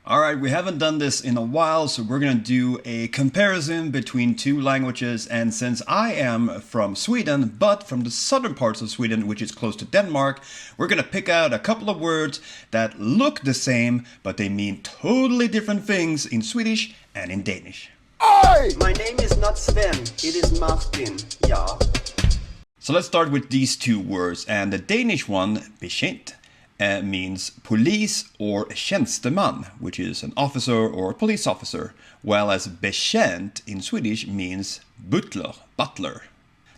Alright, we haven't done this in a while, so we're gonna do a comparison between two languages. And since I am from Sweden, but from the southern parts of Sweden, which is close to Denmark, we're gonna pick out a couple of words that look the same, but they mean totally different things in Swedish and in Danish. My name is not Sven, it is Martin, yeah. So let's start with these two words, and the Danish one, betjent, means police or tjänsteman, which is an officer or police officer, while as betjent in Swedish means butler.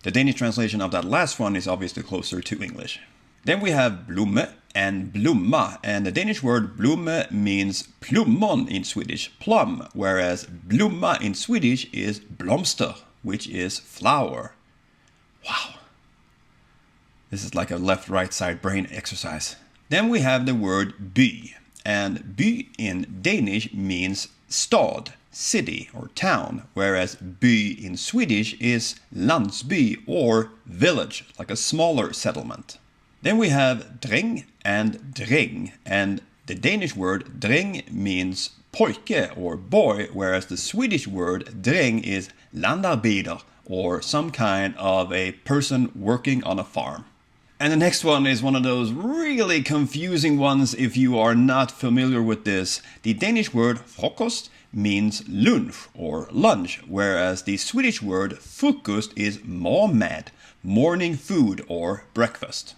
The Danish translation of that last one is obviously closer to English. Then we have blomme and blomma, and the Danish word blomme means plommon in Swedish, plum, whereas blomma in Swedish is blomster, which is flower. Wow. This is like a left-right side brain exercise. Then we have the word by, and by in Danish means stad, city or town, whereas by in Swedish is landsby or village, like a smaller settlement. Then we have dräng and dräng, and the Danish word dräng means pojke or boy, whereas the Swedish word dräng is landarbeider, or some kind of a person working on a farm. And the next one is one of those really confusing ones if you are not familiar with this. The Danish word frokost means lunch or lunch, whereas the Swedish word frukost is morgenmad, morning food or breakfast.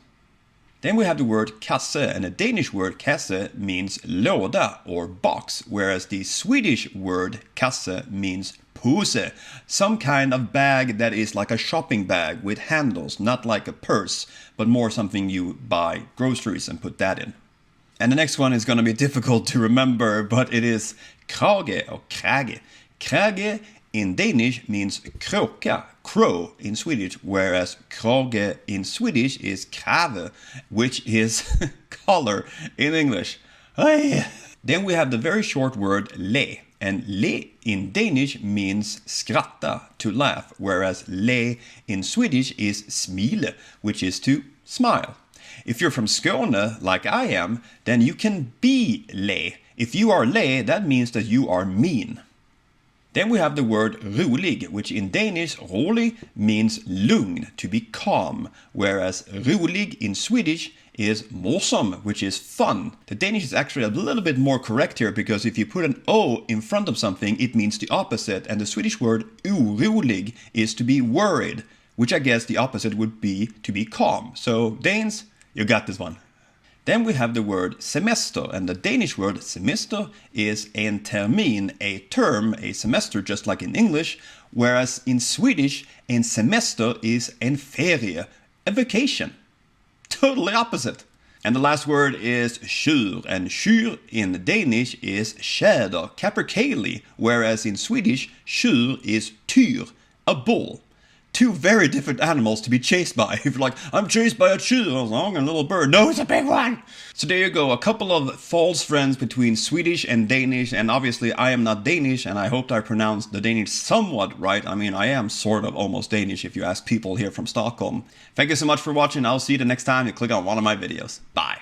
Then we have the word kasse, and the Danish word kasse means låda or box, whereas the Swedish word kasse means pose, some kind of bag that is like a shopping bag with handles, not like a purse, but more something you buy groceries and put that in. And the next one is going to be difficult to remember, but it is krage or krage. Krage in Danish means kråka, crow in Swedish, whereas krage in Swedish is krave, which is collar in English. Hey. Then we have the very short word le, and le in Danish means skratta, to laugh, whereas le in Swedish is smile, which is to smile. If you're from Skåne, like I am, then you can be le. If you are le, that means that you are mean. Then we have the word rolig, which in Danish, rolig, means lugn, to be calm, whereas rolig in Swedish is morsom, which is fun. The Danish is actually a little bit more correct here, because if you put an O in front of something, it means the opposite, and the Swedish word orolig is to be worried, which I guess the opposite would be to be calm. So Danes, you got this one. Then we have the word semester, and the Danish word semester is en termin, a term, a semester, just like in English, whereas in Swedish, en semester is en ferie, a vacation. Totally opposite. And the last word is tjur, and tjur in Danish is tjäder, capercaillie, whereas in Swedish, tjur is tyr, a bull. Two very different animals to be chased by. If you're like, I'm chased by a tjur, long and little bird. No, it's a big one! So there you go, a couple of false friends between Swedish and Danish, and obviously I am not Danish, and I hoped I pronounced the Danish somewhat right. I mean, I am sort of almost Danish if you ask people here from Stockholm. Thank you so much for watching. I'll see you the next time you click on one of my videos. Bye!